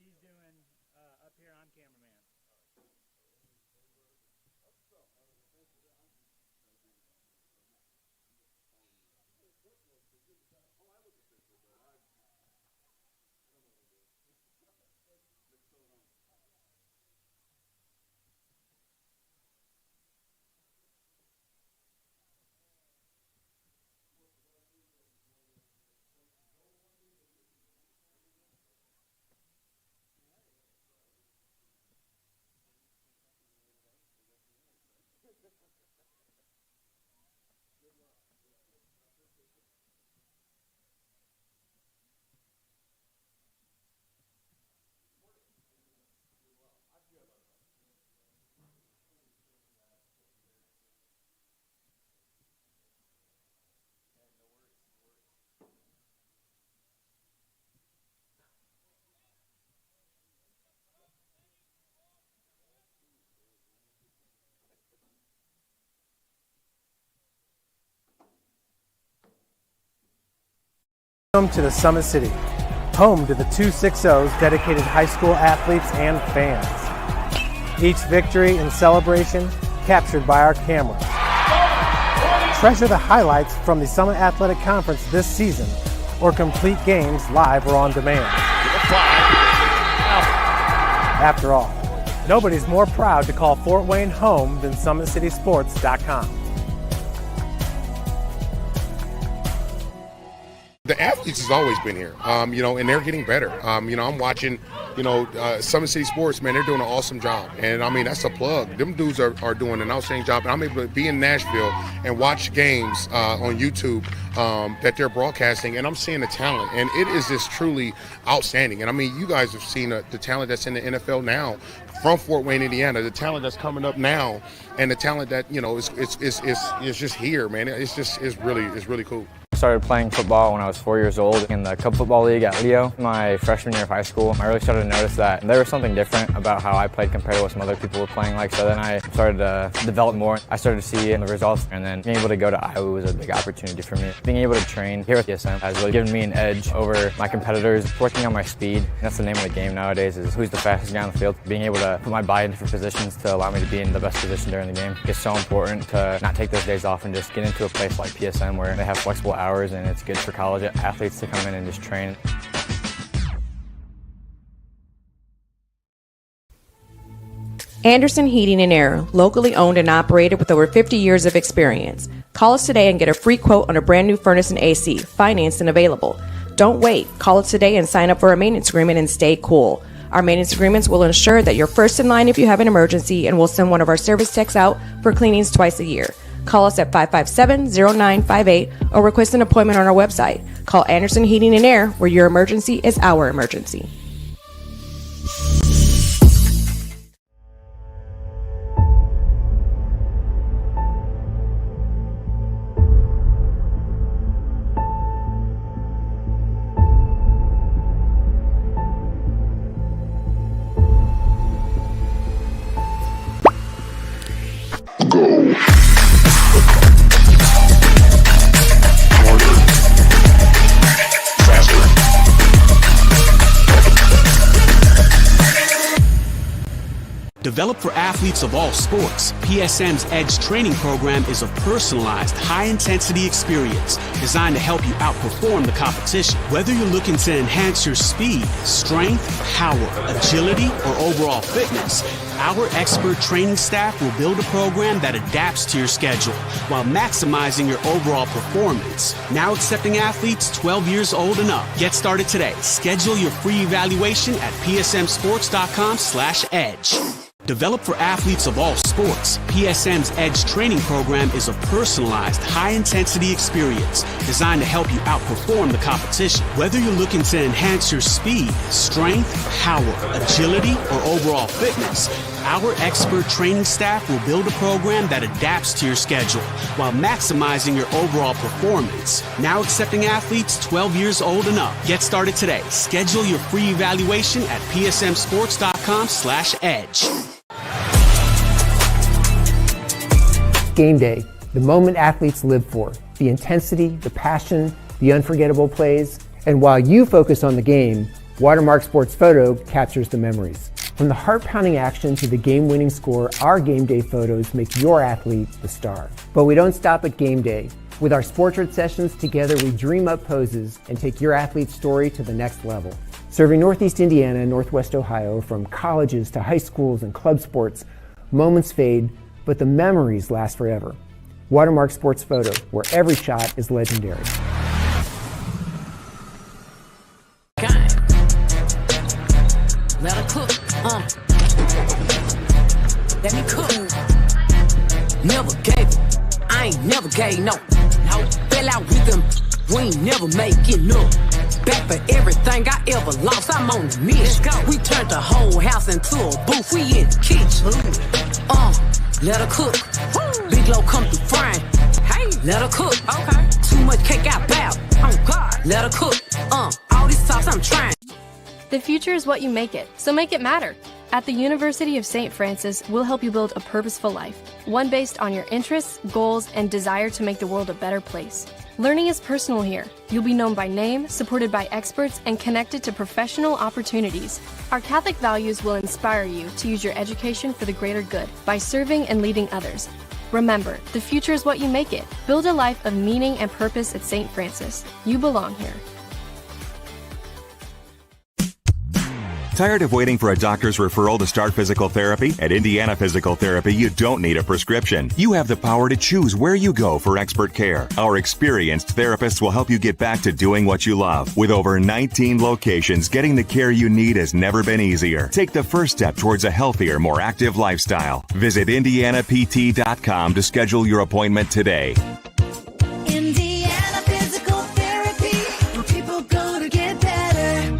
he's doing up here on cameraman. Welcome to the Summit City, home to the 260s dedicated high school athletes and fans. Each victory and celebration captured by our cameras. Treasure the highlights from the Summit Athletic Conference this season, or complete games live or on demand. After all, nobody's more proud to call Fort Wayne home than SummitCitySports.com. The athletes has always been here, and they're getting better. I'm watching, Summit City Sports, man, they're doing an awesome job. And, that's a plug. Them dudes are doing an outstanding job. And I'm able to be in Nashville and watch games on YouTube that they're broadcasting, and I'm seeing the talent. And it is just truly outstanding. And, you guys have seen the talent that's in the NFL now from Fort Wayne, Indiana, the talent that's coming up now, and the talent that, is just here, man. It's really cool. I started playing football when I was 4 years old in the Cub Football League at Leo. My freshman year of high school, I really started to notice that there was something different about how I played compared to what some other people were playing like. So then I started to develop more. I started to see the results, and then being able to go to Iowa was a big opportunity for me. Being able to train here at PSM has really given me an edge over my competitors. Working on my speed, that's the name of the game nowadays, is who's the fastest guy on the field. Being able to put my body in different positions to allow me to be in the best position during the game. It's so important to not take those days off and just get into a place like PSM where they have flexible hours, and it's good for college athletes to come in and just train. Anderson Heating and Air, locally owned and operated with over 50 years of experience. Call us today and get a free quote on a brand new furnace and AC, financed and available. Don't wait. Call us today and sign up for a maintenance agreement and stay cool. Our maintenance agreements will ensure that you're first in line if you have an emergency, and we'll send one of our service techs out for cleanings twice a year. Call us at 557-0958 or request an appointment on our website. Call Anderson Heating and Air, where your emergency is our emergency. Go. Developed for athletes of all sports, PSM's Edge training program is a personalized, high-intensity experience designed to help you outperform the competition. Whether you're looking to enhance your speed, strength, power, agility, or overall fitness, our expert training staff will build a program that adapts to your schedule while maximizing your overall performance. Now accepting athletes 12 years old and up. Get started today. Schedule your free evaluation at psmsports.com/edge. Developed for athletes of all sports, PSM's Edge training program is a personalized, high-intensity experience designed to help you outperform the competition. Whether you're looking to enhance your speed, strength, power, agility, or overall fitness, our expert training staff will build a program that adapts to your schedule while maximizing your overall performance. Now accepting athletes 12 years old and up. Get started today. Schedule your free evaluation at psmsports.com/edge. Game day, the moment athletes live for, the intensity, the passion, the unforgettable plays. And while you focus on the game, Watermark Sports Photo captures the memories. From the heart-pounding action to the game-winning score, our game day photos make your athlete the star. But we don't stop at game day. With our Sportrait sessions, together we dream up poses and take your athlete's story to the next level. Serving Northeast Indiana and Northwest Ohio, from colleges to high schools and club sports, moments fade, but the memories last forever. Watermark Sports Photo, where every shot is legendary. Let her cook, let me cook. Never gave it, I ain't never gave no. Fell out with them, we ain't never make enough. Back for everything I ever lost, I'm on the mission. We turned the whole house into a booth, we in the kitchen. Let her cook, Big Low come through frying. Hey, let her cook, okay. Too much cake out bow, oh God. Let her cook, all these sauce I'm trying. The future is what you make it, so make it matter. At the University of St. Francis, we'll help you build a purposeful life, one based on your interests, goals, and desire to make the world a better place. Learning is personal here. You'll be known by name, supported by experts, and connected to professional opportunities. Our Catholic values will inspire you to use your education for the greater good by serving and leading others. Remember, the future is what you make it. Build a life of meaning and purpose at St. Francis. You belong here. Tired of waiting for a doctor's referral to start physical therapy? At Indiana Physical Therapy, you don't need a prescription. You have the power to choose where you go for expert care. Our experienced therapists will help you get back to doing what you love. With over 19 locations, getting the care you need has never been easier. Take the first step towards a healthier, more active lifestyle. Visit IndianaPT.com to schedule your appointment today. Indiana Physical Therapy, where people go to get better.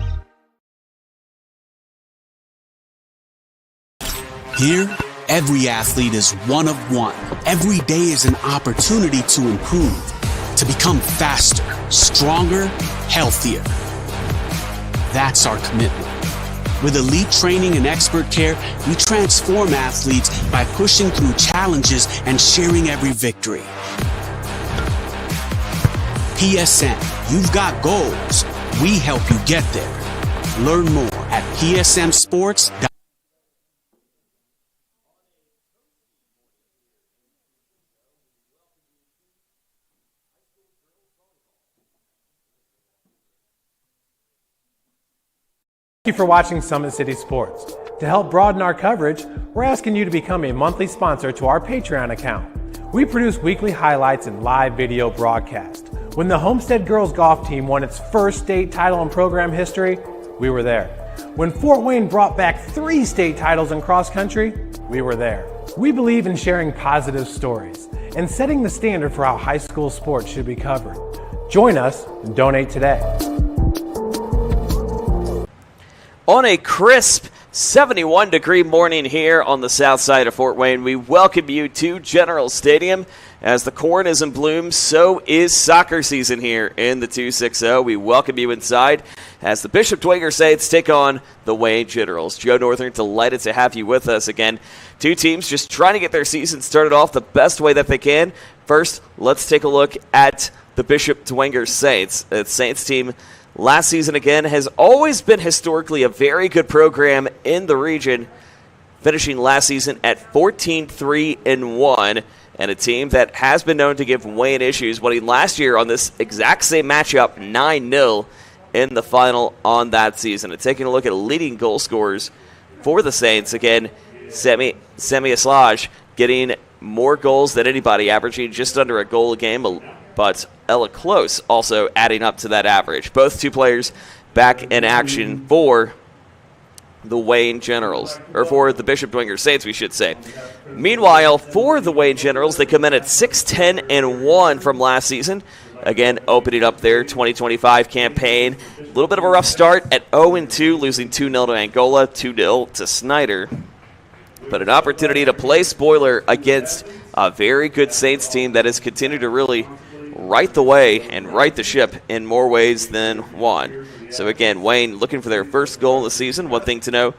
Here, every athlete is one of one. Every day is an opportunity to improve, to become faster, stronger, healthier. That's our commitment. With elite training and expert care, we transform athletes by pushing through challenges and sharing every victory. PSN, you've got goals. We help you get there. Learn more at psmsports.com. Thank you for watching Summit City Sports. To help broaden our coverage, we're asking you to become a monthly sponsor to our Patreon account. We produce weekly highlights and live video broadcast. When the Homestead girls golf team won its first state title in program history, we were there. When Fort Wayne brought back 3 state titles in cross country, we were there. We believe in sharing positive stories and setting the standard for how high school sports should be covered. Join us and donate today. On a crisp 71-degree morning here on the south side of Fort Wayne, we welcome you to General Stadium. As the corn is in bloom, so is soccer season here in the 260. We welcome you inside as the Bishop Dwenger Saints take on the Wayne Generals. Joe Northern, delighted to have you with us again. Two teams just trying to get their season started off the best way that they can. First, let's take a look at the Bishop Dwenger Saints. The Saints team last season, again, has always been historically a very good program in the region, finishing last season at 14-3-1, and a team that has been known to give Wayne issues, winning last year on this exact same matchup 9-0 in the final on that season. And taking a look at leading goal scorers for the Saints, again, Semi Aslaj getting more goals than anybody, averaging just under a goal a game, but Ella Close also adding up to that average. Both two players back in action for the Wayne Generals, or for the Bishop Dwenger Saints, we should say. Meanwhile, for the Wayne Generals, they come in at 6-10-1 from last season. Again, opening up their 2025 campaign. A little bit of a rough start at 0-2, losing 2-0 to Angola, 2-0 to Snyder. But an opportunity to play spoiler against a very good Saints team that has continued to really right the way and right the ship in more ways than one. So again, Wayne looking for their first goal of the season. One thing to know,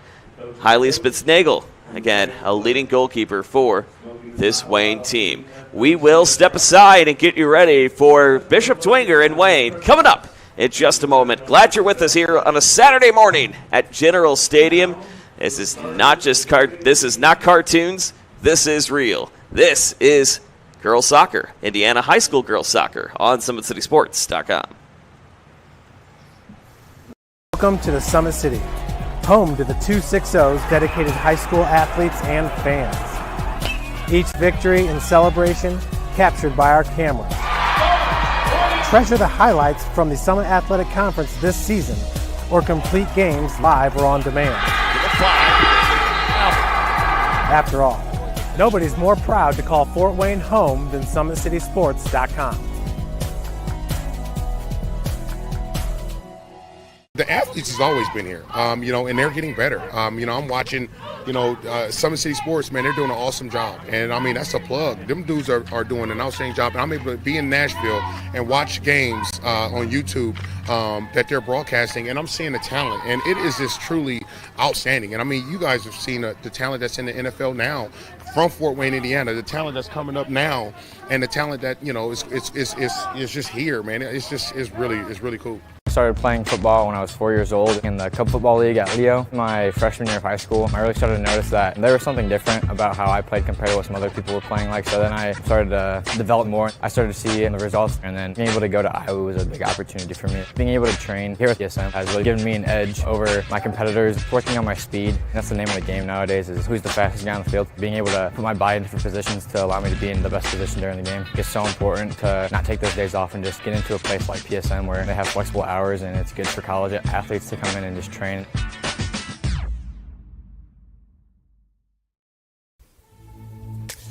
Hailey Spitznagel, again, a leading goalkeeper for this Wayne team. We will step aside and get you ready for Bishop Dwenger and Wayne coming up in just a moment. Glad you're with us here on a Saturday morning at General Stadium. This is not just this is not cartoons. This is real. This is girls soccer, Indiana high school girls soccer on SummitCitySports.com. Welcome to the Summit City, home to the 260's dedicated high school athletes and fans. Each victory and celebration captured by our cameras. Treasure the highlights from the Summit Athletic Conference this season, or complete games live or on demand. After all, nobody's more proud to call Fort Wayne home than SummitCitySports.com. The athletes has always been here, and they're getting better. I'm watching, Summit City Sports, man, they're doing an awesome job. And, that's a plug. Them dudes are doing an outstanding job. And I'm able to be in Nashville and watch games on YouTube that they're broadcasting, and I'm seeing the talent. And it is just truly outstanding. And, you guys have seen the talent that's in the NFL now from Fort Wayne, Indiana, the talent that's coming up now, and the talent that, is just here, man. It's really cool. I started playing football when I was 4 years old in the Club Football League at Leo. My freshman year of high school, I really started to notice that there was something different about how I played compared to what some other people were playing like. So then I started to develop more. I started to see the results, and then being able to go to Iowa was a big opportunity for me. Being able to train here at PSM has really given me an edge over my competitors. Working on my speed, that's the name of the game nowadays, is who's the fastest guy on the field. Being able to put my body in different positions to allow me to be in the best position during the game. It's so important to not take those days off and just get into a place like PSM where they have flexible hours, and it's good for college athletes to come in and just train.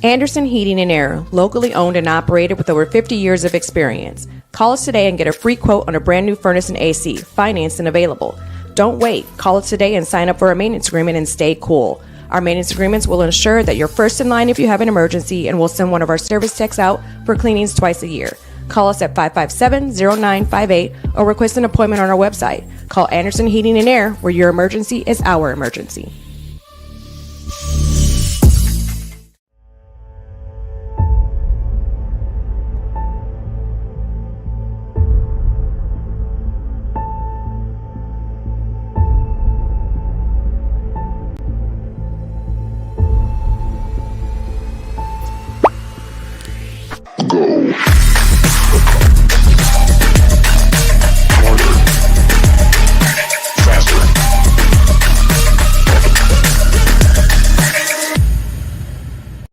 Anderson Heating and Air, locally owned and operated with over 50 years of experience. Call us today and get a free quote on a brand new furnace and AC, financed and available. Don't wait. Call us today and sign up for a maintenance agreement and stay cool. Our maintenance agreements will ensure that you're first in line if you have an emergency, and we'll send one of our service techs out for cleanings twice a year. Call us at 557-0958 or request an appointment on our website. Call Anderson Heating and Air, where your emergency is our emergency.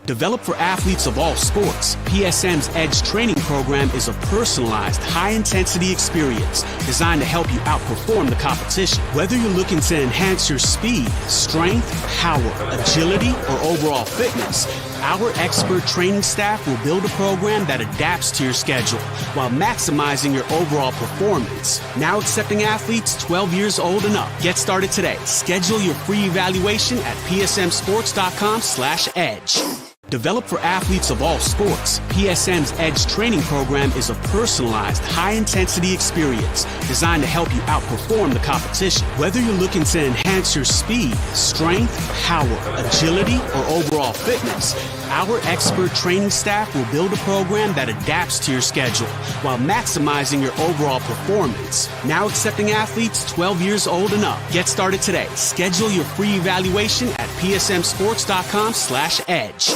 Developed for athletes of all sports, PSM's Edge training program is a personalized, high-intensity experience designed to help you outperform the competition. Whether you're looking to enhance your speed, strength, power, agility, or overall fitness, our expert training staff will build a program that adapts to your schedule while maximizing your overall performance. Now accepting athletes 12 years old and up. Get started today. Schedule your free evaluation at psmsports.com/edge. Developed for athletes of all sports, PSM's Edge training program is a personalized, high-intensity experience designed to help you outperform the competition. Whether you're looking to enhance your speed, strength, power, agility, or overall fitness, our expert training staff will build a program that adapts to your schedule while maximizing your overall performance. Now accepting athletes 12 years old and up. Get started today. Schedule your free evaluation at psmsports.com/edge.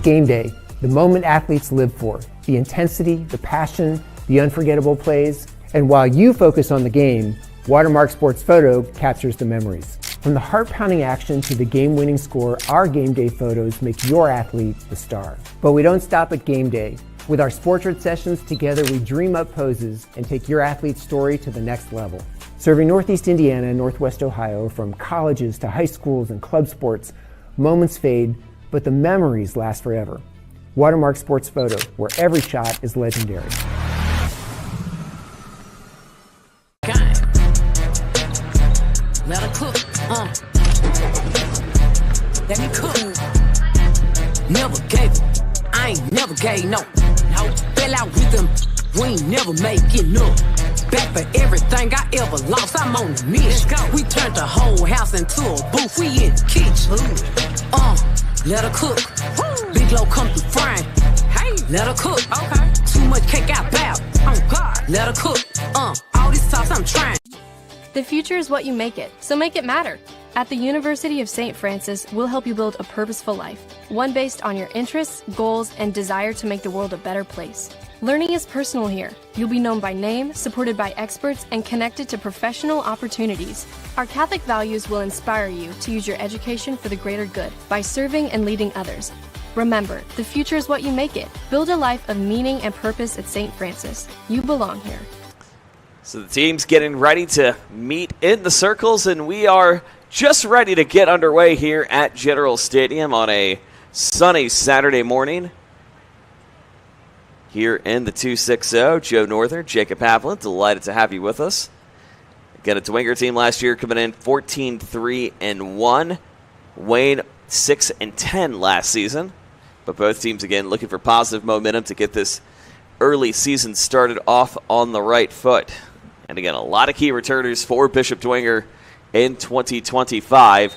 Game day, the moment athletes live for, the intensity, the passion, the unforgettable plays. And while you focus on the game, Watermark Sports Photo captures the memories. From the heart-pounding action to the game-winning score, our game day photos make your athlete the star. But we don't stop at game day. With our Sportrait sessions, together we dream up poses and take your athlete's story to the next level. Serving Northeast Indiana and Northwest Ohio, from colleges to high schools and club sports, moments fade, but the memories last forever. Watermark Sports Photo, where every shot is legendary. Let her cook, let me cook. Never gave it, I ain't never gave no. Fell out with them, we ain't never making up. Back for everything I ever lost, I'm on the mission. We turned the whole house into a booth, we in the kitchen. Let her cook, Big Low come through frying. Hey, let her cook. Okay. Too much cake out bow. Oh God, let her cook. All this sauce I'm trying. The future is what you make it, so make it matter. At the University of St. Francis, we'll help you build a purposeful life, one based on your interests, goals, and desire to make the world a better place. Learning is personal here. You'll be known by name, supported by experts, and connected to professional opportunities. Our Catholic values will inspire you to use your education for the greater good by serving and leading others. Remember, the future is what you make it. Build a life of meaning and purpose at St. Francis. You belong here. So the team's getting ready to meet in the circles, and we are just ready to get underway here at General Stadium on a sunny Saturday morning. Here in the 260, Joe Northern, Jacob Havlin, delighted to have you with us. Again, a Dwenger team last year coming in 14-3-1. Wayne 6-10 last season. But both teams, again, looking for positive momentum to get this early season started off on the right foot. And again, a lot of key returners for Bishop Dwenger in 2025.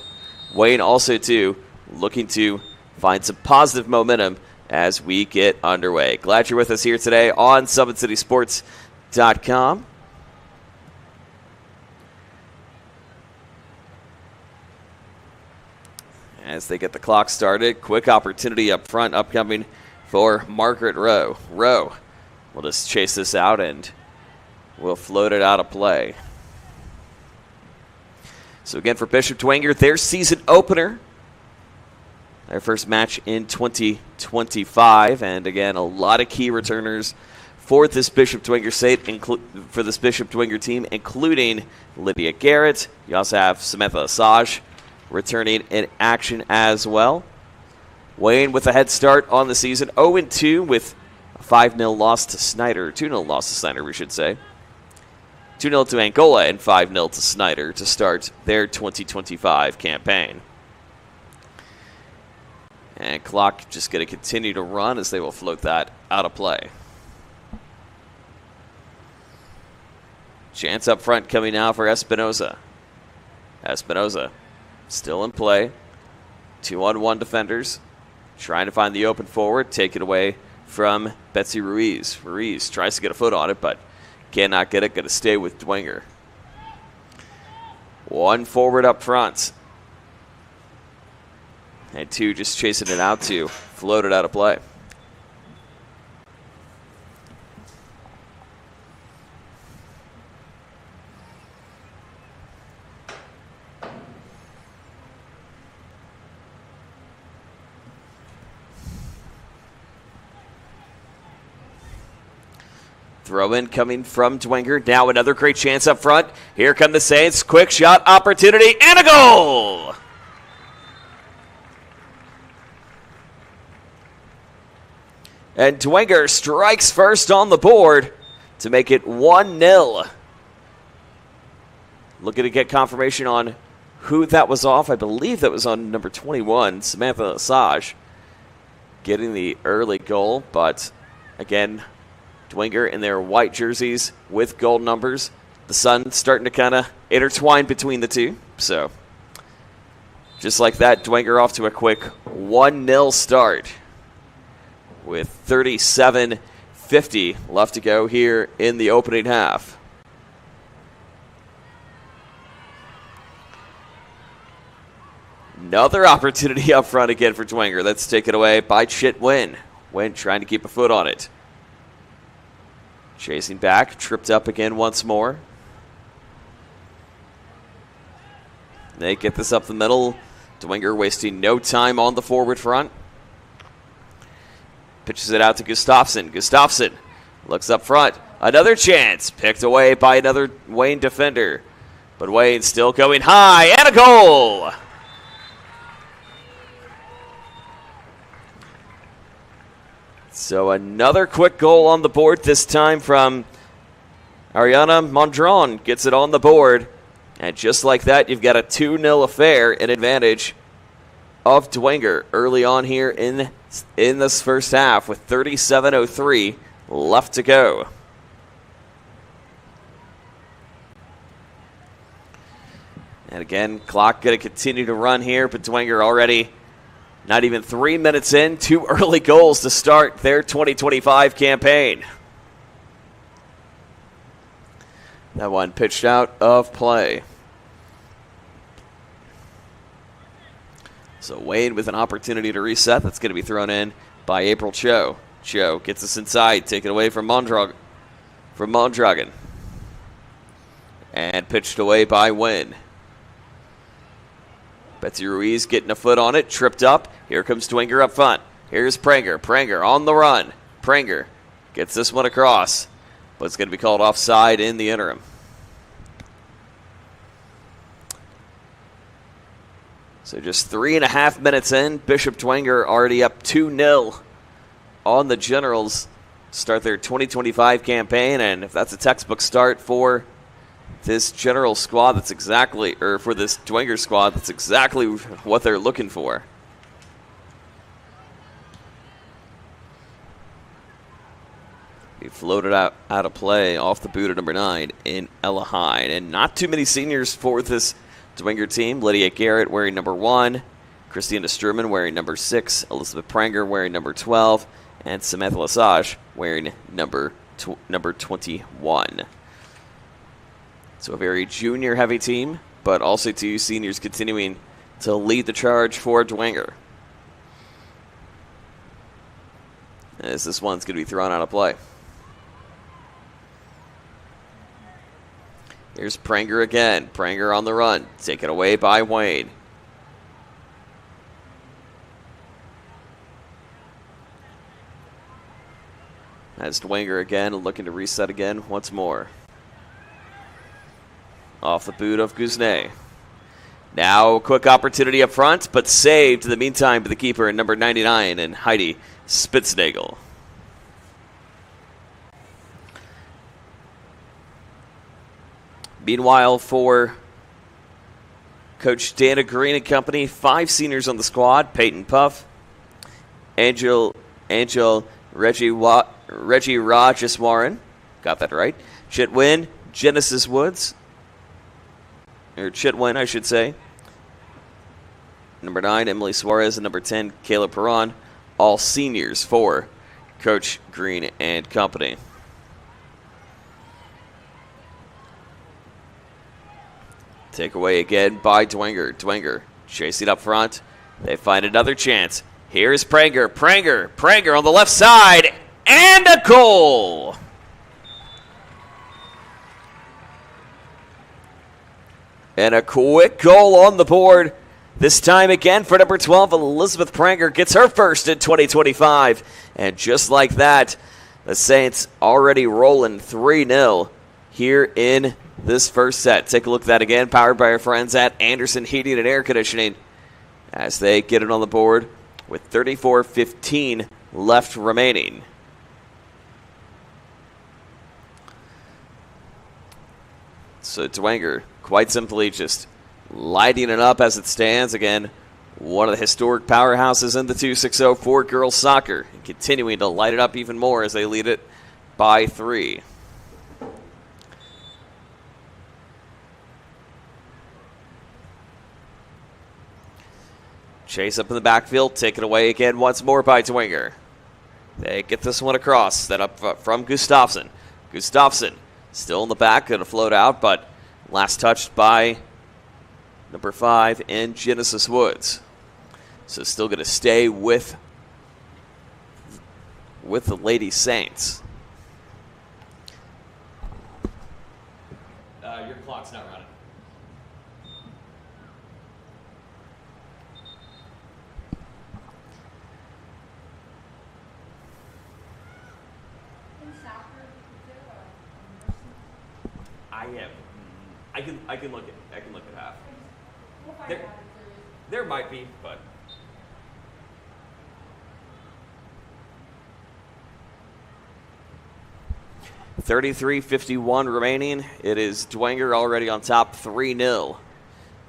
Wayne also, too, looking to find some positive momentum as we get underway. Glad you're with us here today on SummitCitySports.com. As they get the clock started, quick opportunity up front upcoming for Margaret Rowe. Rowe will just chase this out and we'll float it out of play. So again, for Bishop Dwenger, their season opener. Their first match in 2025. And again, a lot of key returners for this Bishop Dwenger for this Bishop Dwenger team, including Lydia Garrett. You also have Samantha Assange returning in action as well. Wayne with a head start on the season, 0-2 with a 5-0 loss to Snyder. 2-0 loss to Snyder, we should say. 2-0 to Angola and 5-0 to Snyder to start their 2025 campaign. And clock just going to continue to run as they will float that out of play. Chance up front coming now for Espinoza. Espinoza still in play. 2-on-1 defenders. Trying to find the open forward. Take it away from Betsy Ruiz. Ruiz tries to get a foot on it, but cannot get it. Going to stay with Dwenger. One forward up front. And two just chasing it out to float it out of play. Throw in coming from Dwenger. Now another great chance up front. Here come the Saints. Quick shot opportunity and a goal! And Dwenger strikes first on the board to make it 1-0. Looking to get confirmation on who that was off. I believe that was on number 21, Samantha Assange, getting the early goal. But again, Dwenger in their white jerseys with gold numbers. The sun starting to kind of intertwine between the two. So just like that, Dwenger off to a quick 1-0 start with 37:50 left to go here in the opening half. Another opportunity up front again for Dwenger. That's taken away by Chit Wynn. Wynn trying to keep a foot on it. Chasing back, tripped up again once more. They get this up the middle. Dwenger wasting no time on the forward front. Pitches it out to Gustafsson. Gustafsson looks up front. Another chance. Picked away by another Wayne defender. But Wayne still going high. And a goal! So another quick goal on the board, this time from Ariana Mondron. Gets it on the board. And just like that, you've got a 2-0 affair in advantage of Dwenger early on here in this first half with 37:03 left to go. And again, clock going to continue to run here, but Dwenger already Not even 3 minutes in, 2 early goals to start their 2025 campaign. That one pitched out of play. So Wayne with an opportunity to reset. That's going to be thrown in by April Cho. Cho gets us inside, taken away from Mondragon. And pitched away by Wynn. Betsy Ruiz getting a foot on it, tripped up. Here comes Dwenger up front. Here's Pranger. Pranger on the run. Pranger gets this one across, but it's going to be called offside in the interim. So just 3.5 minutes in, Bishop Dwenger already up 2-0 on the Generals. Start their 2025 campaign, and if that's a textbook start for this General squad, that's exactly, or for this Dwenger squad, that's exactly what they're looking for. He floated out of play off the boot of number 9 in Ella Hyde. And not too many seniors for this Dwenger team. Lydia Garrett wearing number 1. Christina Sturman wearing number 6. Elizabeth Pranger wearing number 12. And Samantha Lesage wearing number 21. So a very junior-heavy team, but also 2 seniors continuing to lead the charge for Dwenger. As this one's going to be thrown out of play. Here's Pranger again. Pranger on the run. Taken away by Wayne. As Dwenger again looking to reset again once more. Off the boot of Guzne. Now a quick opportunity up front, but saved in the meantime by the keeper in number 99 and Heidi Spitznagel. Meanwhile, for Coach Dana Green and company, 5 seniors on the squad: Peyton Puff, Angel Reggie Rajeswaran, got that right, Chitwin, Genesis Woods, or Chitwin, I should say. Number 9, Emily Suarez, and number 10, Kayla Perron, all seniors for Coach Green and company. Takeaway again by Dwenger. Dwenger chasing up front. They find another chance. Here's Pranger. Pranger on the left side. And a goal! And a quick goal on the board. This time again for number 12, Elizabeth Pranger gets her first in 2025. And just like that, the Saints already rolling 3-0 here in this first set. Take a look at that again, powered by our friends at Anderson Heating and Air Conditioning, as they get it on the board with 34:15 left remaining. So Dwenger, quite simply, just lighting it up as it stands. Again, one of the historic powerhouses in the 260 for girls soccer, and continuing to light it up even more as they lead it by 3. Chase up in the backfield, taken away again once more by Dwenger. They get this one across, set up from Gustafsson. Gustafsson still in the back, going to float out, but last touched by number 5 in Genesis Woods. So still going to stay with the Lady Saints. Your clock's not running. I can look at half. There might be, but 33:51 remaining. It is Dwenger already on top, 3-0.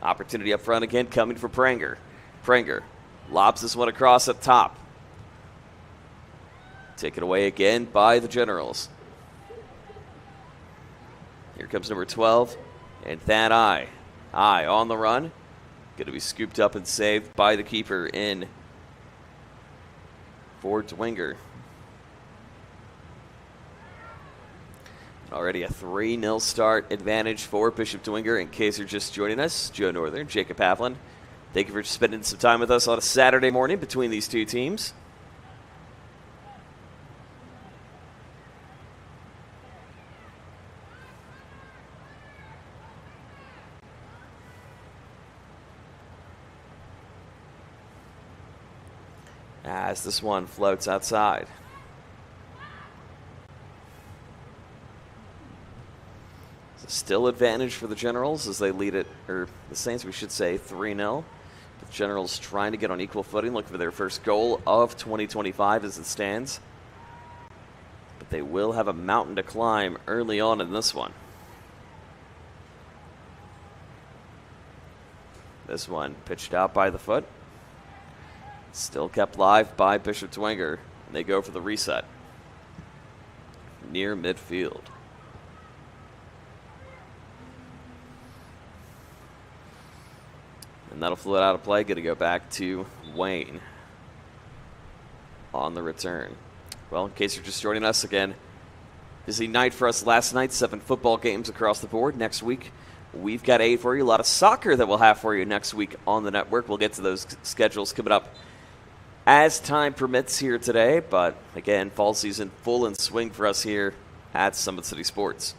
Opportunity up front again coming for Pranger. Pranger lobs this one across up top. Taken away again by the Generals. Here comes number 12, and Thad Eye on the run. Going to be scooped up and saved by the keeper in for Dwenger. Already a 3-0 start advantage for Bishop Dwenger. In case you're just joining us, Joe Northern, Jacob Havlin. Thank you for spending some time with us on a Saturday morning between these two teams. As this one floats outside. Still advantage for the Generals as they lead it, or the Saints, we should say, 3-0. The Generals trying to get on equal footing, looking for their first goal of 2025 as it stands. But they will have a mountain to climb early on in this one. This one pitched out by the foot. Still kept live by Bishop Dwenger, and they go for the reset. Near midfield. And that'll float out of play. Going to go back to Wayne on the return. Well, in case you're just joining us again, busy night for us last night. 7 football games across the board. Next week, we've got 8 for you. A lot of soccer that we'll have for you next week on the network. We'll get to those schedules coming up as time permits here today. But again, fall season full in swing for us here at Summit City Sports.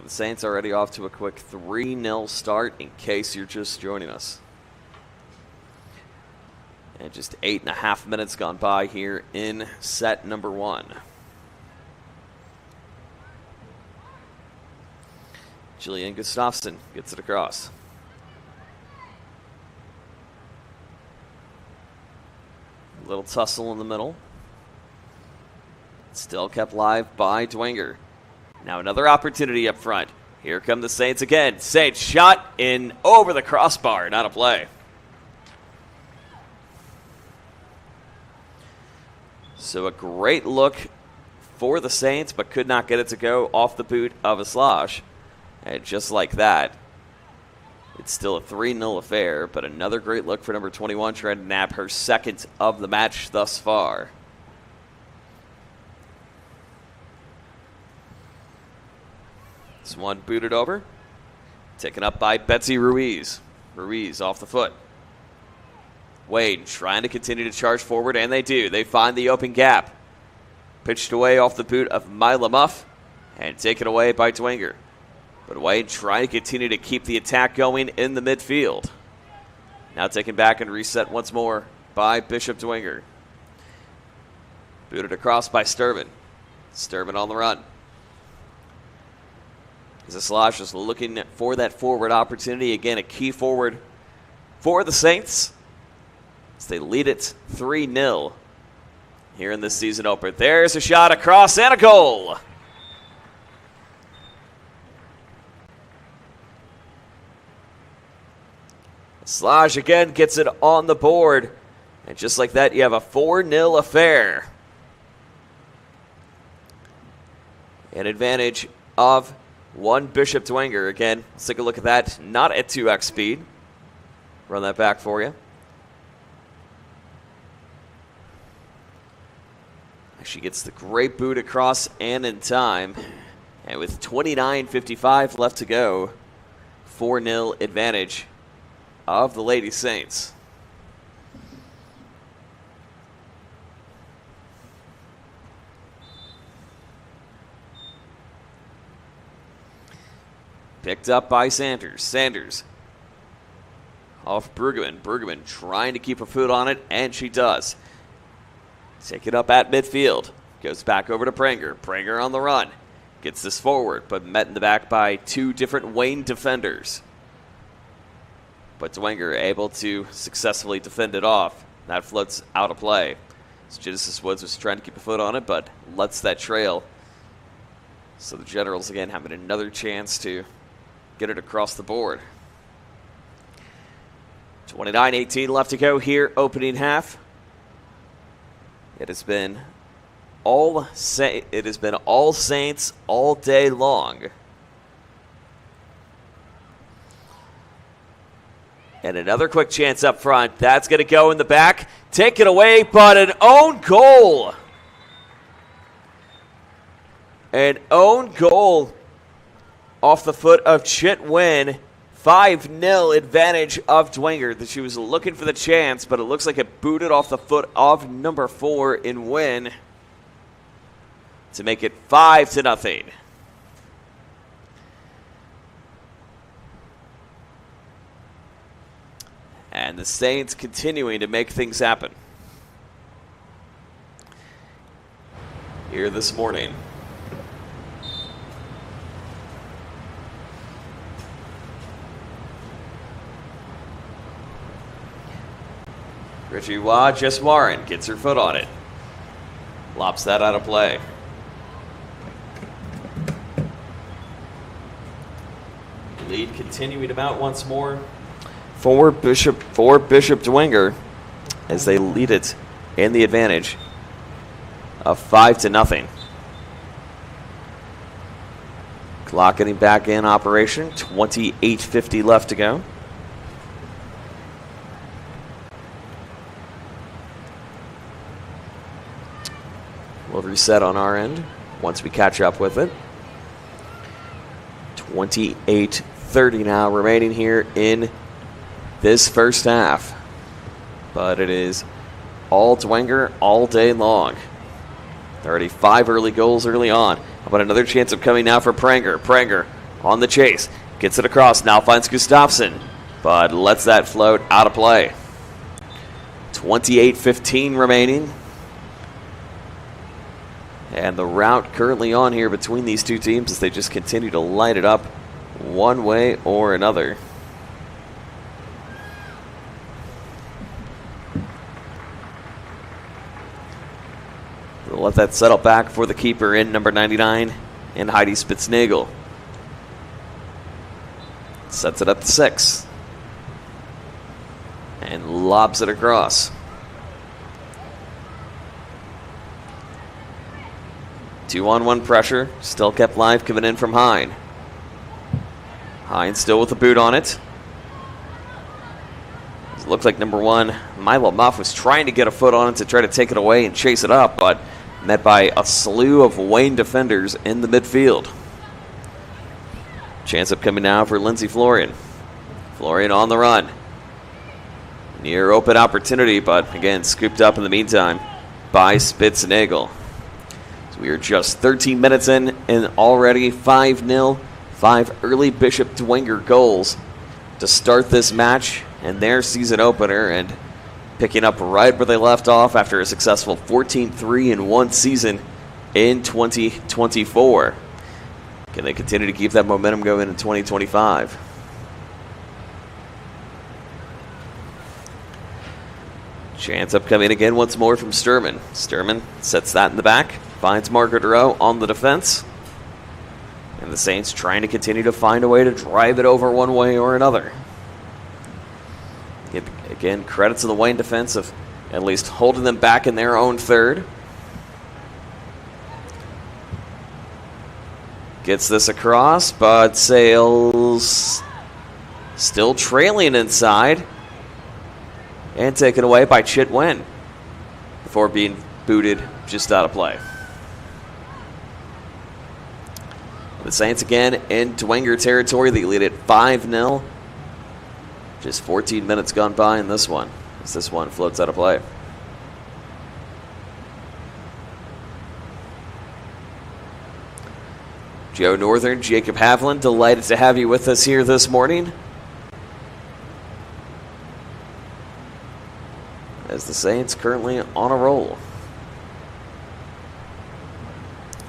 The Saints already off to a quick 3-0 start in case you're just joining us. And just 8.5 minutes gone by here in set number 1. Julian Gustafsson gets it across. A little tussle in the middle. Still kept live by Dwenger. Now another opportunity up front. Here come the Saints again. Saints shot in over the crossbar. Not a play. So a great look for the Saints, but could not get it to go off the boot of Aslash. And just like that, it's still a 3-0 affair, but another great look for number 21, trying to nab her second of the match thus far. This one booted over. Taken up by Betsy Ruiz. Ruiz off the foot. Wade trying to continue to charge forward, and they do. They find the open gap. Pitched away off the boot of Mila Muff, and taken away by Dwenger. But Wade trying to continue to keep the attack going in the midfield. Now taken back and reset once more by Bishop Dwenger. Booted across by Sturman. Sturman on the run. Zaslash is looking for that forward opportunity. Again, a key forward for the Saints as they lead it 3-0 here in this season opener. There's a shot across and a goal. Zaslash again gets it on the board. And just like that, you have a 4-0 affair. An advantage of one Bishop Dwenger. Again, let's take a look at that. Not at 2x speed. Run that back for you. She gets the great boot across and in time. And with 29:55 left to go, 4-0 advantage of the Lady Saints. Picked up by Sanders. Sanders off Brueggemann. Brueggemann trying to keep her foot on it, and she does. Take it up at midfield. Goes back over to Pranger. Pranger on the run. Gets this forward, but met in the back by 2 different Wayne defenders. But Dwenger able to successfully defend it off. That floats out of play. So Genesis Woods was trying to keep a foot on it, but lets that trail. So the Generals again having another chance to get it across the board. 29:18 left to go here, opening half. It has been all Saints all day long. And another quick chance up front. That's going to go in the back. Take it away, but an own goal. An own goal off the foot of Chit Wynn. 5-0 advantage of Dwenger. She was looking for the chance, but it looks like it booted off the foot of number 4 in Wynn to make it 5-0. And the Saints continuing to make things happen here this morning. Richie Waugh, just Warren gets her foot on it. Lops that out of play. Lead continuing to mount once more for Bishop Dwenger as they lead it in the advantage of 5-0. Clock getting back in operation. 28:50 left to go. We'll reset on our end once we catch up with it. 28:30 now remaining here in this first half. But it is all Dwenger all day long. Already 5 early goals early on. How about another chance of coming now for Pranger? Pranger on the chase. Gets it across. Now finds Gustafsson. But lets that float out of play. 28:15 remaining. And the route currently on here between these two teams as they just continue to light it up one way or another. We'll let that settle back for the keeper in number 99 and Heidi Spitznagel. Sets it up to 6. And lobs it across. 2-on-1 pressure. Still kept live coming in from Hine. Hine still with the boot on it. It looks like number 1, Milo Muff, was trying to get a foot on it to try to take it away and chase it up, but met by a slew of Wayne defenders in the midfield. Chance up coming now for Lindsey Florian. Florian on the run. Near open opportunity, but again, scooped up in the meantime by Spitznagel. So we are just 13 minutes in and already 5-0. 5 early Bishop Dwenger goals to start this match and their season opener, and picking up right where they left off after a successful 14-3-1 season in 2024. Can they continue to keep that momentum going in 2025? Chance upcoming again once more from Sturman. Sturman sets that in the back, finds Margaret Rowe on the defense. And the Saints trying to continue to find a way to drive it over one way or another. Again, credit to the Wayne defense of at least holding them back in their own third. Gets this across, but Sales still trailing inside. And taken away by Chit Wynn before being booted just out of play. The Saints again in Dwenger territory. They lead it 5-0. Just 14 minutes gone by in this one, as this one floats out of play. Joe Northern, Jacob Havlin, delighted to have you with us here this morning. As the Saints currently on a roll.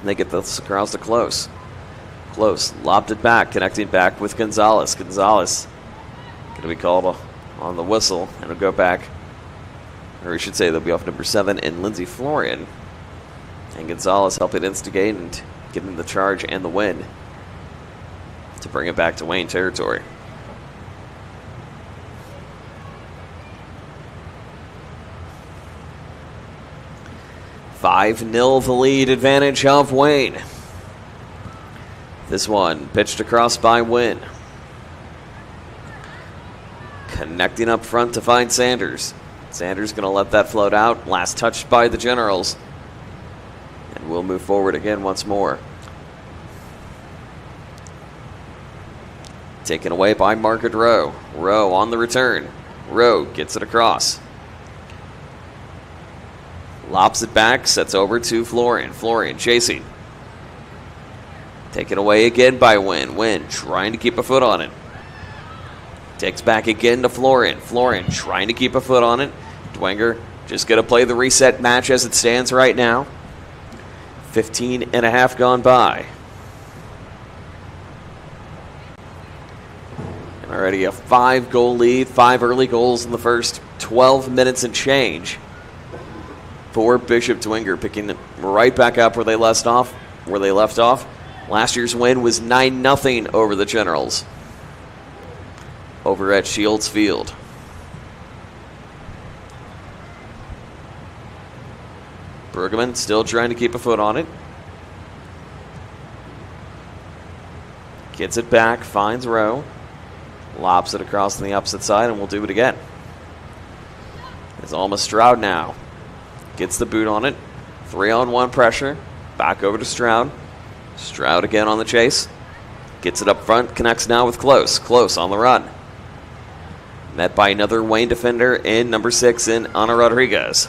They get this across to Close. Close lobbed it back, connecting back with Gonzalez. Gonzalez going to be called on the whistle, and it'll go back, or we should say they'll be off number 7 and Lindsey Florian. And Gonzalez helping instigate and giving the charge and the win to bring it back to Wayne territory. 5-0 the lead advantage of Wayne. This one pitched across by Wynn. Connecting up front to find Sanders. Sanders going to let that float out. Last touched by the Generals. And we'll move forward again once more. Taken away by Margaret Rowe. Rowe on the return. Rowe gets it across. Lobs it back, sets over to Florian. Florian chasing. Taken away again by Wynn. Wynn trying to keep a foot on it. Takes back again to Florian. Florian trying to keep a foot on it. Dwenger just going to play the reset match as it stands right now. 15 and a half gone by. And already a 5-goal lead, 5 early goals in the first 12 minutes and change for Bishop Dwenger, picking right back up where they left off. Last year's win was 9-0 over the Generals over at Shields Field. Bergman still trying to keep a foot on it. Gets it back, finds Rowe. Lobs it across on the opposite side, and we'll do it again. It's Alma Stroud now. Gets the boot on it. 3-on-1 pressure. Back over to Stroud. Stroud again on the chase. Gets it up front. Connects now with Close. Close on the run. Met by another Wayne defender in number 6 in Ana Rodriguez.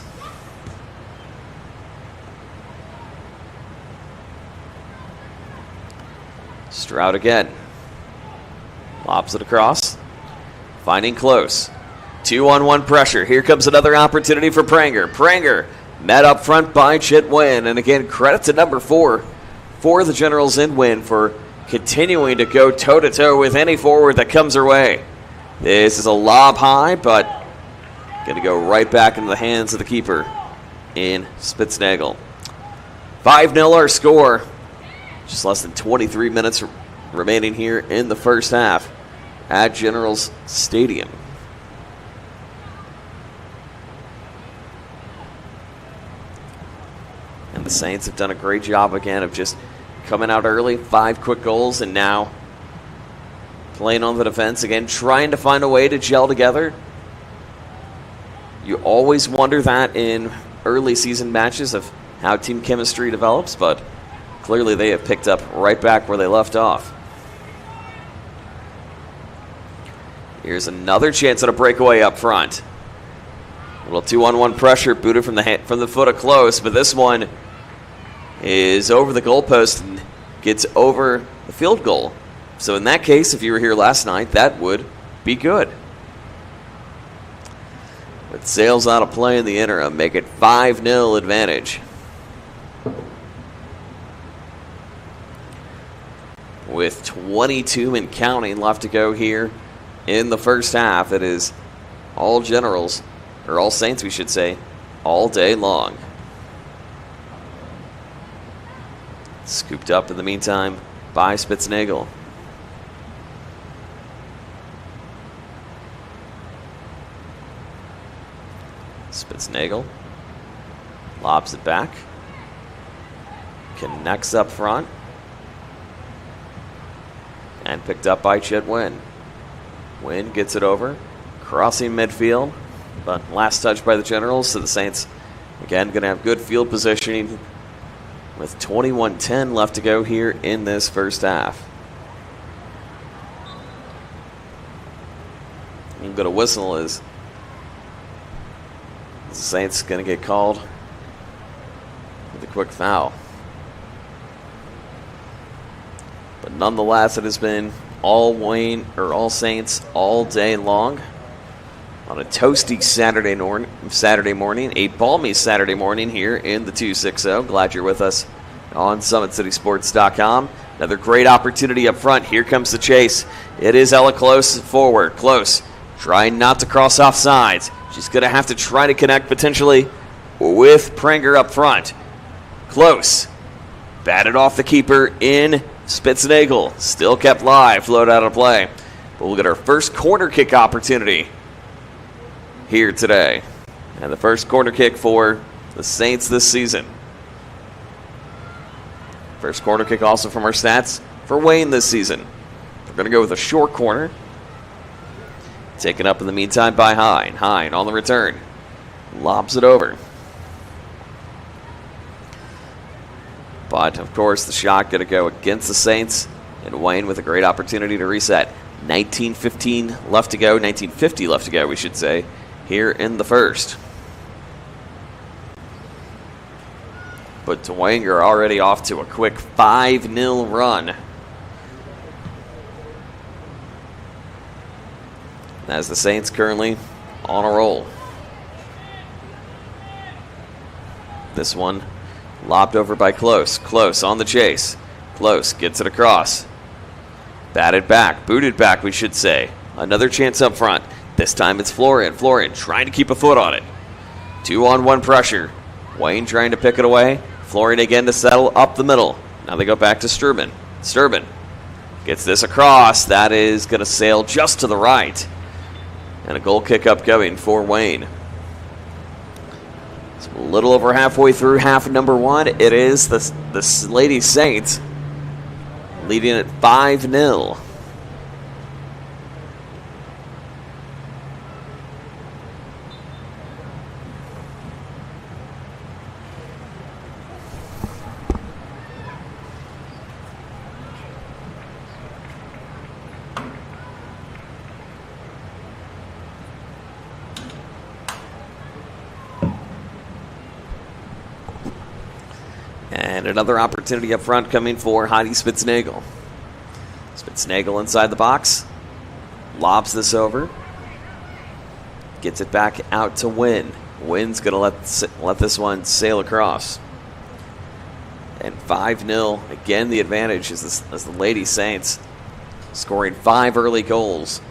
Stroud again. Lobs it across. Finding Close. 2-on-1 pressure. Here comes another opportunity for Pranger. Pranger met up front by Chit Wynn. And again, credit to number 4 for the Generals in Wynn for continuing to go toe-to-toe with any forward that comes her way. This is a lob high, but going to go right back into the hands of the keeper in Spitznagel. 5-0 our score. Just less than 23 minutes remaining here in the first half at Generals Stadium. And the Saints have done a great job again of just coming out early, 5 quick goals, and now playing on the defense again, trying to find a way to gel together. You always wonder that in early season matches of how team chemistry develops, but clearly they have picked up right back where they left off. Here's another chance at a breakaway up front. A little 2-on-1 pressure, booted from the foot of Close, but this one is over the goalpost and gets over the field goal. So in that case, if you were here last night, that would be good. But Sales out of play in the interim, make it 5-0 advantage. With 22 and counting left to go here in the first half, it is all Generals, or all Saints we should say, all day long. Scooped up in the meantime by Spitznagel. Spitznagel lobs it back. Connects up front. And picked up by Chit Wynn. Wynn gets it over. Crossing midfield. But last touch by the Generals. So the Saints, again, going to have good field positioning with 21:10 left to go here in this first half. I'm going to whistle as the Saints going to get called with a quick foul. But nonetheless, it has been all Wayne or all Saints all day long on a toasty Saturday morning, a balmy Saturday morning here in the 260. Glad you're with us on SummitCitySports.com. Another great opportunity up front. Here comes the chase. It is Ella Close forward. Close trying not to cross off sides. She's going to have to try to connect potentially with Pranger up front. Close batted off the keeper in Spitznagel. Still kept live, float out of play. But we'll get our first corner kick opportunity here today. And the first corner kick for the Saints this season. First corner kick also from our stats for Wayne this season. We're going to go with a short corner. Taken up in the meantime by Hine. Hine on the return. Lobs it over. But, of course, the shot going to go against the Saints. And Wayne with a great opportunity to reset. 19:15 left to go. 19:50 left to go, we should say, here in the first. But Dwenger already off to a quick 5-0 run. As the Saints currently on a roll. This one lobbed over by Close. Close on the chase. Close gets it across. Batted back. Booted back, we should say. Another chance up front. This time it's Florian. Florian trying to keep a foot on it. 2-on-1 pressure. Wayne trying to pick it away. Florian again to settle up the middle. Now they go back to Sturban. Sturban gets this across. That is going to sail just to the right. And a goal kick up going for Wayne. It's a little over halfway through half number one. It is the Lady Saints leading at 5-0. And another opportunity up front coming for Heidi Spitznagel. Spitznagel inside the box. Lobs this over. Gets it back out to Wynn. Wynn's going to let this one sail across. And 5-0. Again, the advantage is the Lady Saints scoring 5 early goals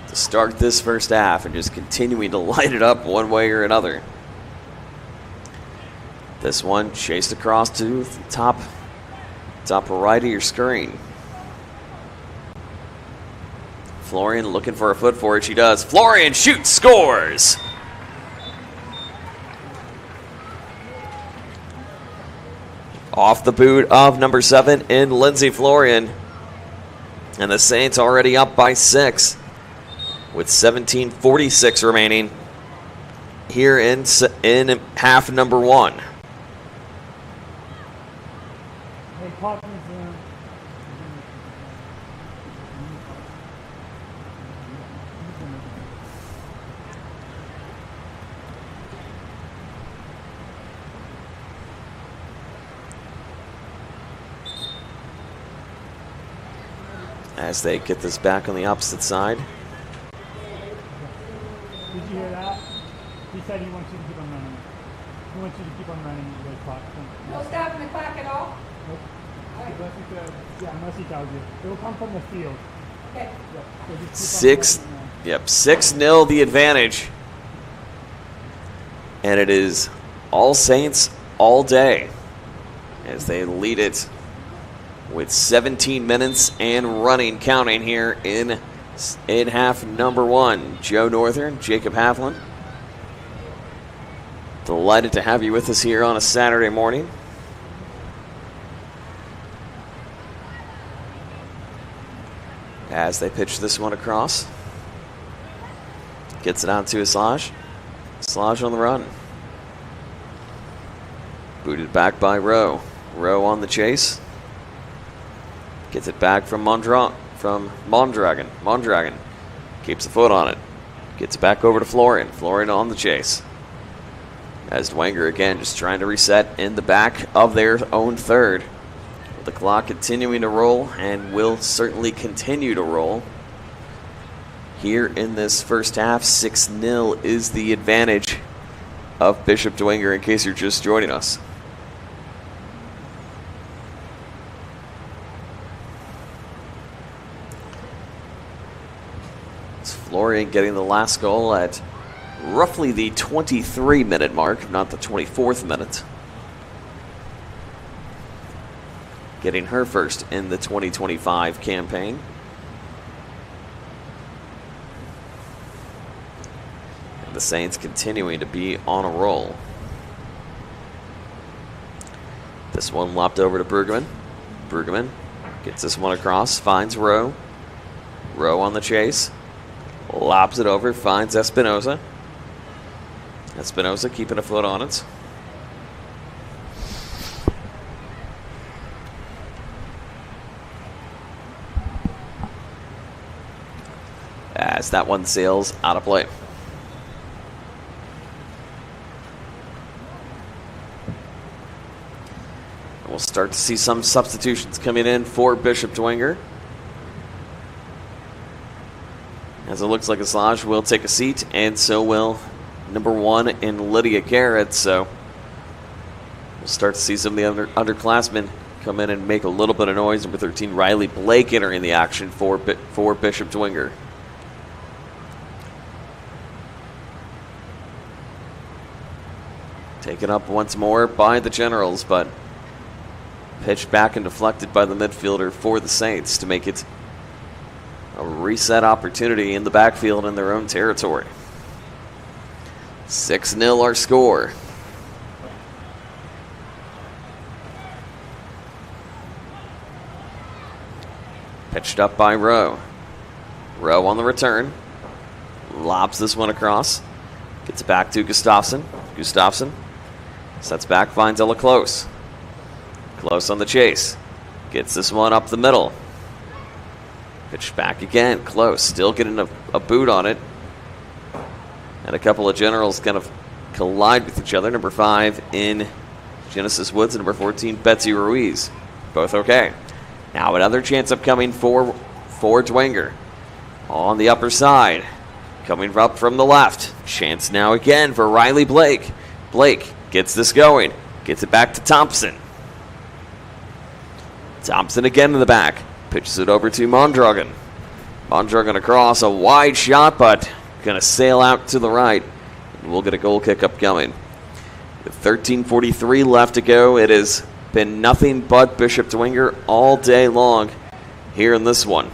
to start this first half and just continuing to light it up one way or another. This one chased across to the top right of your screen. Florian looking for a foot for it. She does. Florian shoots, scores! Off the boot of number 7 in Lindsay Florian. And the Saints already up by 6 with 17:46 remaining here in half number one. As they get this back on the opposite side. Did you hear that? He said he wants you to keep on running. He wants you to keep on running the clock. No stopping the clock at all? Nope. Unless he tells you. It will come from the field. Okay. Yeah, 6-0 the advantage. And it is all Saints all day as they lead it with 17 minutes and running, counting here in half number one. Joe Northern, Jacob Havlin. Delighted to have you with us here on a Saturday morning. As they pitch this one across. Gets it out to Aslage. Aslage on the run. Booted back by Rowe. Rowe on the chase. Gets it back from Mondragon. Mondragon keeps a foot on it. Gets it back over to Florian. Florian on the chase. As Dwenger again just trying to reset in the back of their own third. The clock continuing to roll and will certainly continue to roll. Here in this first half, 6-0 is the advantage of Bishop Dwenger in case you're just joining us. Florian getting the last goal at roughly the 23-minute mark, not the 24th minute. Getting her first in the 2025 campaign. And the Saints continuing to be on a roll. This one lopped over to Brueggemann. Brueggemann gets this one across, finds Rowe. Rowe on the chase. Lobs it over, finds Espinoza. Espinoza keeping a foot on it. As that one sails out of play. We'll start to see some substitutions coming in for Bishop Dwenger. As it looks like Aslaj will take a seat, and so will number 1 in Lydia Garrett. So we'll start to see some of the underclassmen come in and make a little bit of noise. Number 13, Riley Blake, entering the action for Bishop Dwenger. Taken up once more by the Generals, but pitched back and deflected by the midfielder for the Saints to make it a reset opportunity in the backfield in their own territory. 6-0 our score. Pitched up by Rowe. Rowe on the return. Lobs this one across. Gets it back to Gustafsson. Gustafsson sets back, finds Ella Close. Close on the chase. Gets this one up the middle. Pitch back again. Close. Still getting a boot on it. And a couple of Generals kind of collide with each other. Number 5 in Genesis Woods and number 14, Betsy Ruiz. Both okay. Now another chance upcoming for Dwenger. On the upper side. Coming up from the left. Chance now again for Riley Blake. Blake gets this going. Gets it back to Thompson. Thompson again in the back. Pitches it over to Mondragon. Mondragon across, a wide shot, but going to sail out to the right. And we'll get a goal kick upcoming. With 13:43 left to go, it has been nothing but Bishop Dwenger all day long here in this one.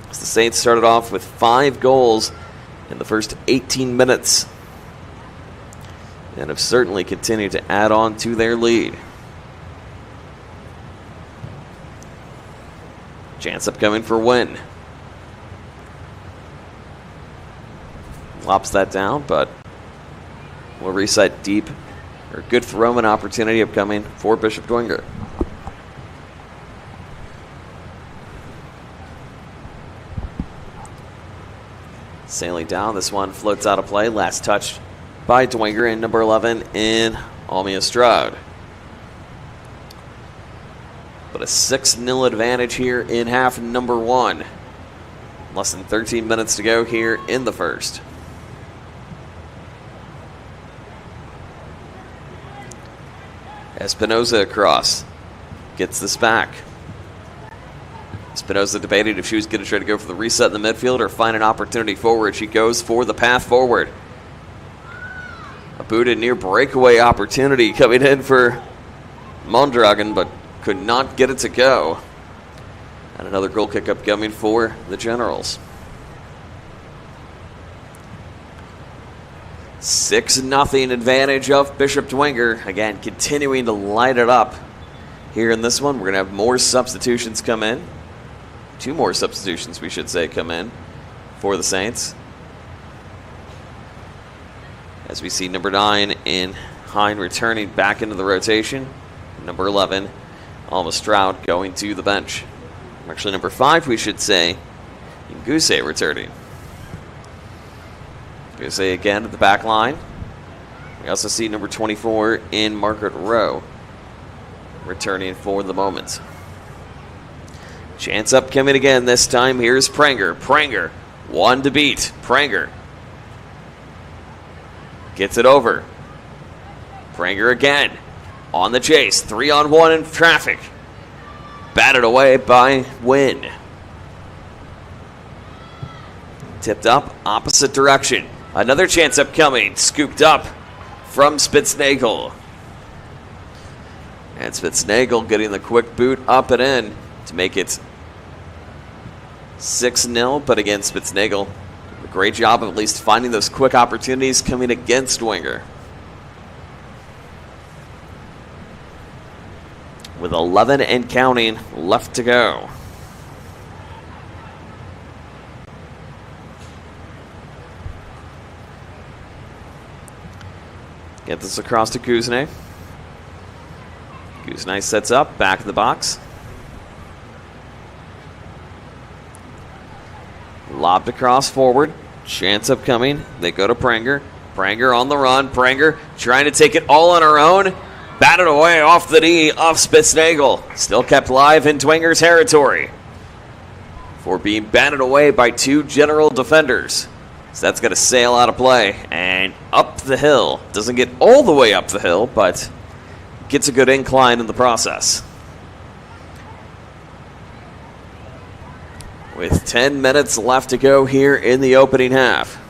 As the Saints started off with 5 goals in the first 18 minutes and have certainly continued to add on to their lead. Chance upcoming for Wynn. Lops that down, but we'll reset deep. Or good throw-in opportunity upcoming for Bishop Dwenger. Sailing down, this one floats out of play. Last touch by Dwenger and number 11 in Almia Stroud. But a 6-0 advantage here in half number 1. Less than 13 minutes to go here in the first. Espinoza across. Gets this back. Espinoza debated if she was going to try to go for the reset in the midfield or find an opportunity forward. She goes for the path forward. A booted near breakaway opportunity coming in for Mondragon, but could not get it to go. And another goal kick upcoming for the Generals. 6-0 advantage of Bishop Dwenger. Again, continuing to light it up here in this one. We're going to have more substitutions come in. 2 more substitutions, we should say, come in for the Saints. As we see number 9 in Hine returning back into the rotation. Number 11, Alma Stroud, going to the bench. Actually, number 5, we should say, Nguse returning. Nguse again at the back line. We also see number 24 in Margaret Rowe returning for the moment. Chance upcoming again this time. Here's Pranger. Pranger, 1 to beat. Pranger gets it over. Pranger again on the chase. 3-on-1 in traffic. Batted away by Wynn. Tipped up, opposite direction. Another chance upcoming. Scooped up from Spitznagel. And Spitznagel getting the quick boot up and in to make it 6-0. But again, Spitznagel, a great job of at least finding those quick opportunities coming against Dwenger. with 11 and counting left to go. Get this across to Kuzne. Kuzne sets up, back in the box. Lobbed across forward. Chance upcoming. They go to Pranger. Pranger on the run. Pranger trying to take it all on her own. Batted away off the knee of Spitznagel. Still kept live in Dwenger territory. For being batted away by two general defenders. So that's going to sail out of play and up the hill. Doesn't get all the way up the hill, but gets a good incline in the process. With 10 minutes left to go here in the opening half.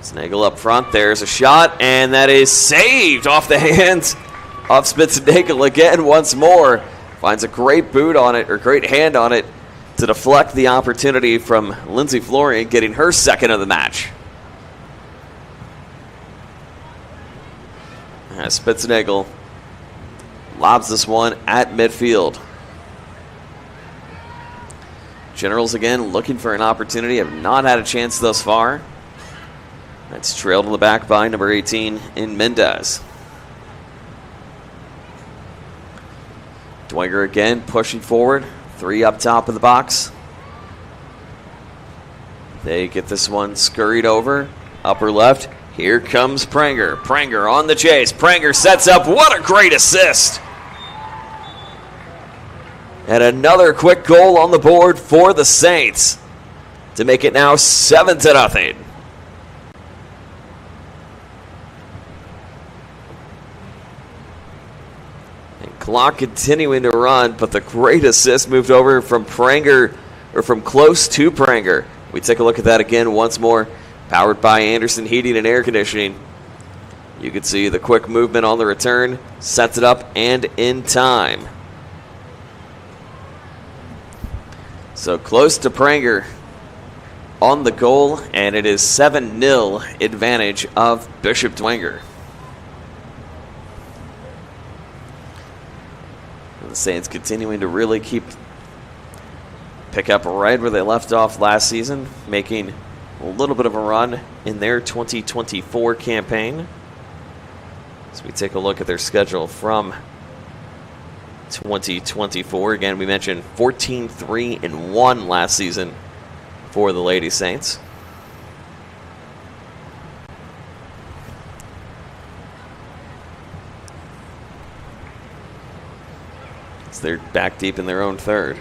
Snagel up front. There's a shot, and that is saved off the hands of Spitznagel again once more. Finds a great boot on it, or great hand on it, to deflect the opportunity from Lindsay Florian, getting her second of the match. As Spitznagel lobs this one at midfield. Generals again looking for an opportunity, have not had a chance thus far. That's trailed in the back by number 18 in Mendez. Dwenger again pushing forward. 3 up top of the box. They get this one scurried over. Upper left. Here comes Pranger. Pranger on the chase. Pranger sets up. What a great assist! And another quick goal on the board for the Saints to make it now 7-0. Clock continuing to run, but the great assist moved over from Pranger, or from close to Pranger. We take a look at that again once more. Powered by Anderson Heating and Air Conditioning. You can see the quick movement on the return, sets it up, and in time. So close to Pranger on the goal, and it is 7-0 advantage of Bishop Dwenger. The Saints continuing to really pick up right where they left off last season, making a little bit of a run in their 2024 campaign. As we take a look at their schedule from 2024. Again, we mentioned 14-3-1 last season for the Lady Saints. They're back deep in their own third.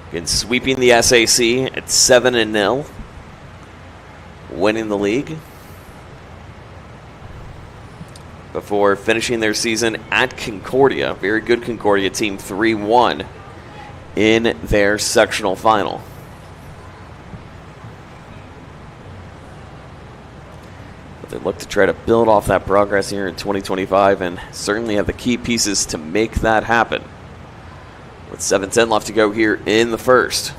Again, sweeping the SAC at 7-0. Winning the league. Before finishing their season at Concordia. Very good Concordia team, 3-1 in their sectional final. But they look to try to build off that progress here in 2025 and certainly have the key pieces to make that happen. With 7:10 left to go here in the first.